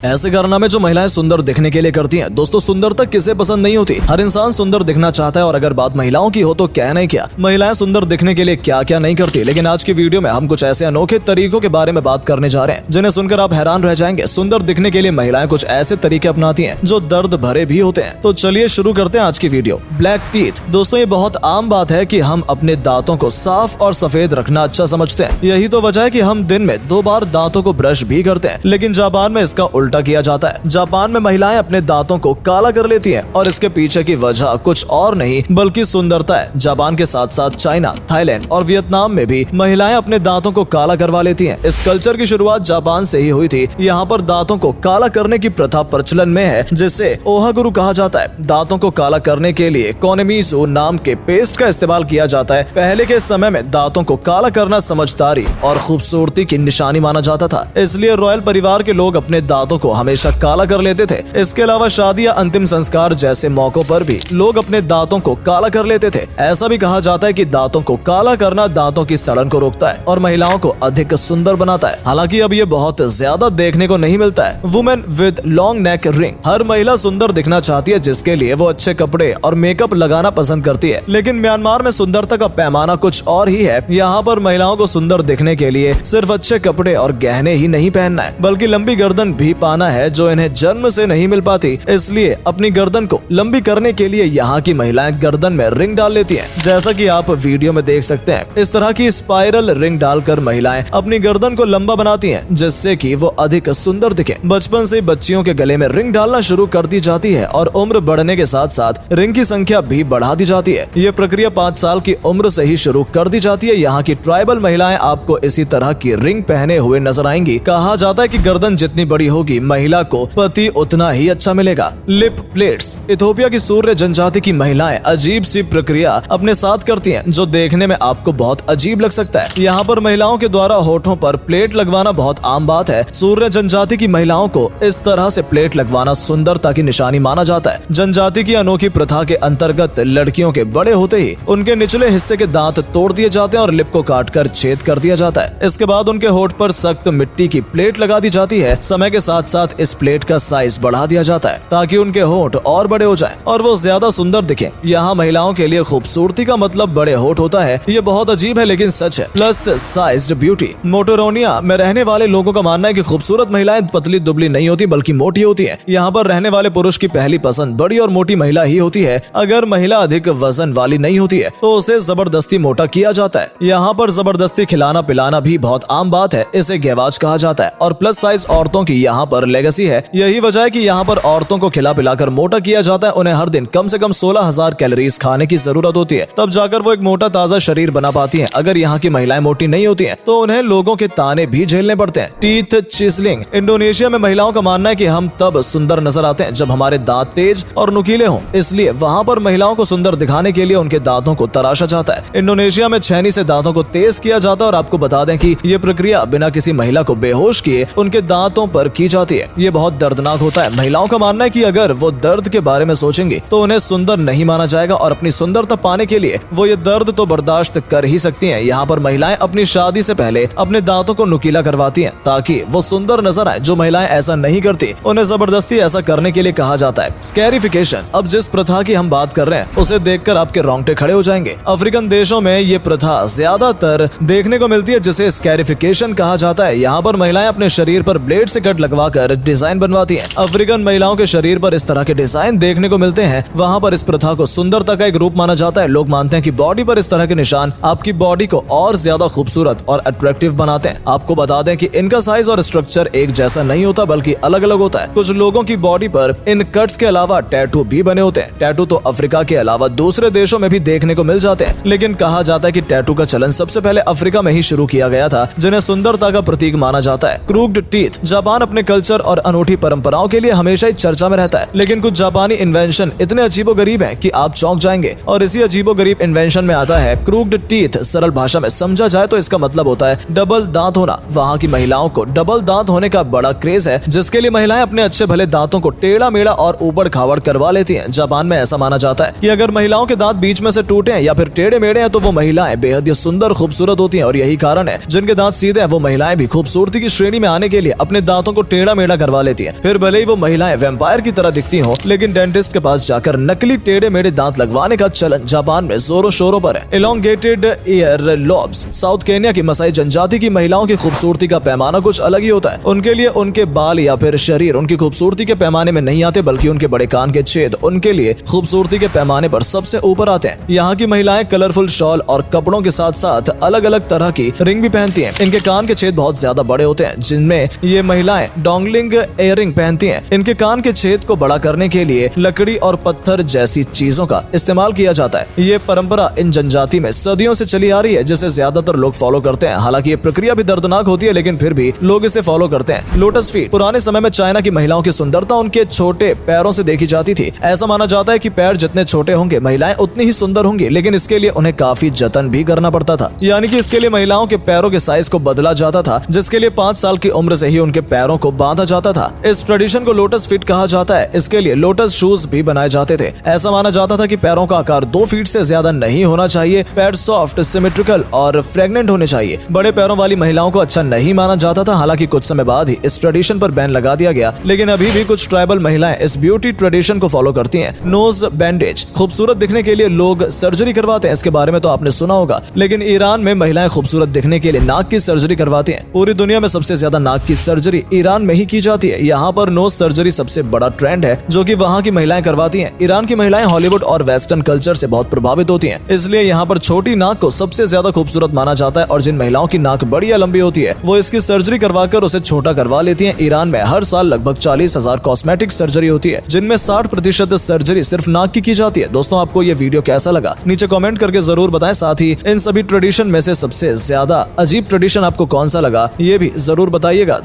ऐसे कारनामे जो महिलाएं सुंदर दिखने के लिए करती हैं। दोस्तों, सुंदरता किसे पसंद नहीं होती। हर इंसान सुंदर दिखना चाहता है और अगर बात महिलाओं की हो तो कहना ही क्या, महिलाएं सुंदर दिखने के लिए क्या क्या नहीं करती। लेकिन आज की वीडियो में हम कुछ ऐसे अनोखे तरीकों के बारे में बात करने जा रहे हैं जिन्हें सुनकर आप हैरान रह जाएंगे। सुंदर दिखने के लिए महिलाएं कुछ ऐसे तरीके अपनाती हैं जो दर्द भरे भी होते हैं। तो चलिए शुरू करते हैं आज की वीडियो। Black teeth. दोस्तों, ये बहुत आम बात है कि हम अपने दांतों को साफ और सफेद रखना अच्छा समझते हैं। यही तो वजह है कि हम दिन में 2 बार दांतों को ब्रश भी करते हैं। लेकिन जापान में इसका उल्टा किया जाता है। जापान में महिलाएं अपने दांतों को काला कर लेती हैं और इसके पीछे की वजह कुछ और नहीं बल्कि सुंदरता है। जापान के साथ साथ चाइना, थाईलैंड और वियतनाम में भी महिलाएं अपने दांतों को काला करवा लेती हैं। इस कल्चर की शुरुआत जापान से ही हुई थी। यहाँ पर दांतों को काला करने की प्रथा प्रचलन में है, जिसे ओहागुरु कहा जाता है। दांतों को काला करने के लिए कोनेमिसु नाम के पेस्ट का इस्तेमाल किया जाता है। पहले के समय में दांतों को काला करना समझदारी और खूबसूरती की निशानी माना जाता था, इसलिए रॉयल परिवार के लोग अपने दांतों को हमेशा काला कर लेते थे। इसके अलावा शादी या अंतिम संस्कार जैसे मौकों पर भी लोग अपने दांतों को काला कर लेते थे। ऐसा भी कहा जाता है कि दांतों को काला करना दांतों की सड़न को रोकता है और महिलाओं को अधिक सुंदर बनाता है। हालांकि अब ये बहुत ज्यादा देखने को नहीं मिलता है। Women with long neck ring. हर महिला सुंदर दिखना चाहती है, जिसके लिए वो अच्छे कपड़े और मेकअप लगाना पसंद करती है। लेकिन म्यांमार में सुंदरता का पैमाना कुछ और ही है। यहाँ पर महिलाओं को सुंदर दिखने के लिए सिर्फ अच्छे कपड़े और गहने ही नहीं पहनना है, बल्कि लंबी गर्दन भी पाना है, जो इन्हें जन्म से नहीं मिल पाती। इसलिए अपनी गर्दन को लंबी करने के लिए यहाँ की महिलाएं गर्दन में रिंग डाल लेती हैं। जैसा कि आप वीडियो में देख सकते हैं, इस तरह की स्पाइरल रिंग डालकर महिलाएं अपनी गर्दन को लंबा बनाती हैं, जिससे कि वो अधिक सुंदर दिखे। बचपन से बच्चियों के गले में रिंग डालना शुरू कर दी जाती है और उम्र बढ़ने के साथ साथ रिंग की संख्या भी बढ़ा दी जाती है। ये प्रक्रिया 5 साल की उम्र से ही शुरू कर दी जाती है। यहाँ की ट्राइबल महिलाएं आपको इसी तरह की रिंग पहने हुए नजर आएंगी। कहा जाता है कि गर्दन जितनी बड़ी होगी, महिला को पति उतना ही अच्छा मिलेगा। Lip plates. इथोपिया की सूर्य जनजाति की महिलाएं अजीब सी प्रक्रिया अपने साथ करती हैं, जो देखने में आपको बहुत अजीब लग सकता है। यहाँ पर महिलाओं के द्वारा होठों पर प्लेट लगवाना बहुत आम बात है। सूर्य जनजाति की महिलाओं को इस तरह से प्लेट लगवाना सुंदरता की निशानी माना जाता है। जनजाति की अनोखी प्रथा के अंतर्गत लड़कियों के बड़े होते ही उनके निचले हिस्से के दांत तोड़ दिए जाते हैं और लिप को काटकर छेद कर दिया जाता है। इसके बाद उनके होठ पर सख्त मिट्टी की प्लेट लगा दी जाती है। समय के साथ साथ इस प्लेट का साइज बढ़ा दिया जाता है ताकि उनके होठ और बड़े हो जाएं और वो ज्यादा सुंदर दिखें। यहाँ महिलाओं के लिए खूबसूरती का मतलब बड़े होठ होता है। ये बहुत अजीब है लेकिन सच है। Plus sized beauty. मोटोरोनिया में रहने वाले लोगों का मानना है कि खूबसूरत महिलाएं पतली दुबली नहीं होती बल्कि मोटी होती है। यहाँ पर रहने वाले पुरुष की पहली पसंद बड़ी और मोटी महिला ही होती है। अगर महिला अधिक वजन वाली नहीं होती है तो उसे जबरदस्ती मोटा किया जाता है। यहाँ पर जबरदस्ती खिलाना पिलाना भी बहुत आम बात है। इसे गेवाज कहा जाता है और प्लस साइज औरतों की यहाँ पर लेगेसी है। यही वजह है कि यहाँ पर औरतों को खिला पिलाकर मोटा किया जाता है। उन्हें हर दिन कम से कम 16,000 कैलोरीज खाने की जरूरत होती है, तब जाकर वो एक मोटा ताजा शरीर बना पाती हैं। अगर यहाँ की महिलाएं मोटी नहीं होती हैं तो उन्हें लोगों के ताने भी झेलने पड़ते हैं। टीथ चिसलिंग। इंडोनेशिया में महिलाओं का मानना है कि हम तब सुंदर नजर आते हैं जब हमारे दांत तेज और नुकीले हों, इसलिए वहाँ पर महिलाओं को सुंदर दिखाने के लिए उनके दांतों को तराशा जाता है। इंडोनेशिया में छेनी से दांतों को तेज किया जाता है और आपको बता दें कि ये प्रक्रिया बिना किसी महिला को बेहोश किए उनके दांतों पर की जाती है। ये बहुत दर्दनाक होता है। महिलाओं का मानना है कि अगर वो दर्द के बारे में सोचेंगी तो उन्हें सुंदर नहीं माना जाएगा और अपनी सुंदरता पाने के लिए वो ये दर्द तो बर्दाश्त कर ही सकती हैं। यहाँ पर महिलाएं अपनी शादी से पहले अपने दांतों को नुकीला करवाती हैं ताकि वो सुंदर नजर आए। जो महिलाएं ऐसा नहीं करती उन्हें जबरदस्ती ऐसा करने के लिए कहा जाता है स्कैरिफिकेशन। अब जिस प्रथा की हम बात कर रहे हैं उसे देखकर आपके रोंगटे खड़े हो जाएंगे। अफ्रीकन देशों में ये प्रथा ज्यादातर देखने को मिलती है, जिसे स्कैरिफिकेशन कहा जाता है। यहाँ पर महिलाएं अपने शरीर पर ब्लेड से कट लगवाकर डिजाइन बनवाती हैं। अफ्रीकन महिलाओं के शरीर पर इस तरह के डिजाइन देखने को मिलते हैं। वहाँ पर इस प्रथा को सुंदरता का एक रूप माना जाता है। लोग मानते हैं कि बॉडी पर इस तरह के निशान आपकी बॉडी को और ज्यादा खूबसूरत और अट्रैक्टिव बनाते हैं। आपको बता दें कि इनका साइज और स्ट्रक्चर एक जैसा नहीं होता बल्कि अलग अलग होता है। कुछ लोगों की बॉडी पर इन कट्स के अलावा टैटू भी बने होते हैं। टैटू तो अफ्रीका के अलावा दूसरे देशों में भी देखने को मिल जाते हैं, लेकिन कहा जाता है कि टैटू का चलन सबसे पहले अफ्रीका में ही शुरू किया गया था, जिन्हें सुंदरता का प्रतीक माना जाता है। Crooked teeth. जापान अपने कल्चर और अनूठी परंपराओं के लिए हमेशा ही चर्चा में रहता है, लेकिन कुछ जापानी इन्वेंशन इतने अजीबोगरीब हैं कि आप चौंक जाएंगे। और इसी अजीबोगरीब इन्वेंशन में आता है क्रूक्ड टीथ। सरल भाषा में समझा जाए तो इसका मतलब होता है डबल दांत होना। वहाँ की महिलाओं को डबल दांत होने का बड़ा क्रेज है, जिसके लिए महिलाएं अपने अच्छे भले दांतों को टेढ़ा मेढ़ा और ऊबड़ खाबड़ करवा लेती हैं। जापान में ऐसा माना जाता है कि अगर महिलाओं के दांत बीच में से टूटे हैं या फिर टेढ़े मेढ़े हैं तो वो महिलाएं बेहद ही सुंदर खूबसूरत होती हैं। और यही कारण है जिनके दांत सीधे हैं वो महिलाएं भी खूबसूरती की श्रेणी में आने के लिए अपने दांतों को टेढ़ा टेढ़ा मेढ़ा करवा लेती हैं। फिर भले ही वो महिलाएं वैम्पायर की तरह दिखती हों, लेकिन डेंटिस्ट के पास जाकर नकली टेढ़े मेढ़े दांत लगवाने का चलन जापान में जोरों शोरों पर है। Elongated year lobes. South Kenya की मसाई जनजाति की महिलाओं की खूबसूरती का पैमाना कुछ अलग ही होता है। उनके लिए उनके बाल या फिर शरीर उनकी खूबसूरती के पैमाने में नहीं आते, बल्कि उनके बड़े कान के छेद उनके लिए खूबसूरती के पैमाने पर सबसे ऊपर आते हैं। यहाँ की महिलाएं कलरफुल शॉल और कपड़ों के साथ साथ अलग अलग तरह की रिंग भी पहनती हैं। इनके कान के छेद बहुत ज्यादा बड़े होते हैं, जिनमें ये महिलाएं डोंगलिंग इयररिंग पहनती हैं। इनके कान के छेद को बड़ा करने के लिए लकड़ी और पत्थर जैसी चीजों का इस्तेमाल किया जाता है। ये परंपरा इन जनजाति में सदियों से चली आ रही है, जिसे ज्यादातर लोग फॉलो करते हैं। हालांकि ये प्रक्रिया भी दर्दनाक होती है, लेकिन फिर भी लोग इसे फॉलो करते हैं। Lotus feet. पुराने समय में चाइना की महिलाओं की सुंदरता उनके छोटे पैरों से देखी जाती थी। ऐसा माना जाता है कि पैर जितने छोटे होंगे महिलाएं उतनी ही सुंदर होंगी, लेकिन इसके लिए उन्हें काफी जतन भी करना पड़ता था। यानी कि इसके लिए महिलाओं के पैरों के साइज को बदला जाता था, जिसके लिए 5 साल की उम्र से ही उनके पैरों को बांधा जाता था। इस ट्रेडिशन को लोटस फिट कहा जाता है। इसके लिए लोटस शूज भी बनाए जाते थे। ऐसा माना जाता था कि पैरों का आकार 2 फीट से ज्यादा नहीं होना चाहिए। पैर सॉफ्ट, सिमेट्रिकल और फ्रेगनेंट होने चाहिए। बड़े पैरों वाली महिलाओं को अच्छा नहीं माना जाता था। हालांकि कुछ समय बाद ही इस ट्रेडिशन पर बैन लगा दिया गया, लेकिन अभी भी कुछ ट्राइबल महिलाएं इस ब्यूटी ट्रेडिशन को फॉलो करती हैं। Nose bandage. खूबसूरत दिखने के लिए लोग सर्जरी करवाते हैं, इसके बारे में तो आपने सुना होगा। लेकिन ईरान में महिलाएं खूबसूरत दिखने के लिए नाक की सर्जरी करवाती हैं। पूरी दुनिया में सबसे ज्यादा नाक की सर्जरी ईरान में ही की जाती है। यहाँ पर नोज सर्जरी सबसे बड़ा ट्रेंड है, जो कि वहाँ की महिलाएं करवाती हैं। ईरान की महिलाएं हॉलीवुड और वेस्टर्न कल्चर से बहुत प्रभावित होती हैं, इसलिए यहाँ पर छोटी नाक को सबसे ज्यादा खूबसूरत माना जाता है। और जिन महिलाओं की नाक बड़ी या लंबी होती है, वो इसकी सर्जरी करवाकर उसे छोटा करवा लेती हैं। ईरान में हर साल लगभग 40,000 कॉस्मेटिक सर्जरी होती है, जिनमें 60% सर्जरी सिर्फ नाक की जाती है। दोस्तों, आपको ये वीडियो कैसा लगा नीचे कमेंट करके जरूर बताएं। साथ ही इन सभी ट्रेडिशन में से सबसे ज्यादा अजीब ट्रेडिशन आपको कौन सा लगा, ये भी जरूर बताइएगा।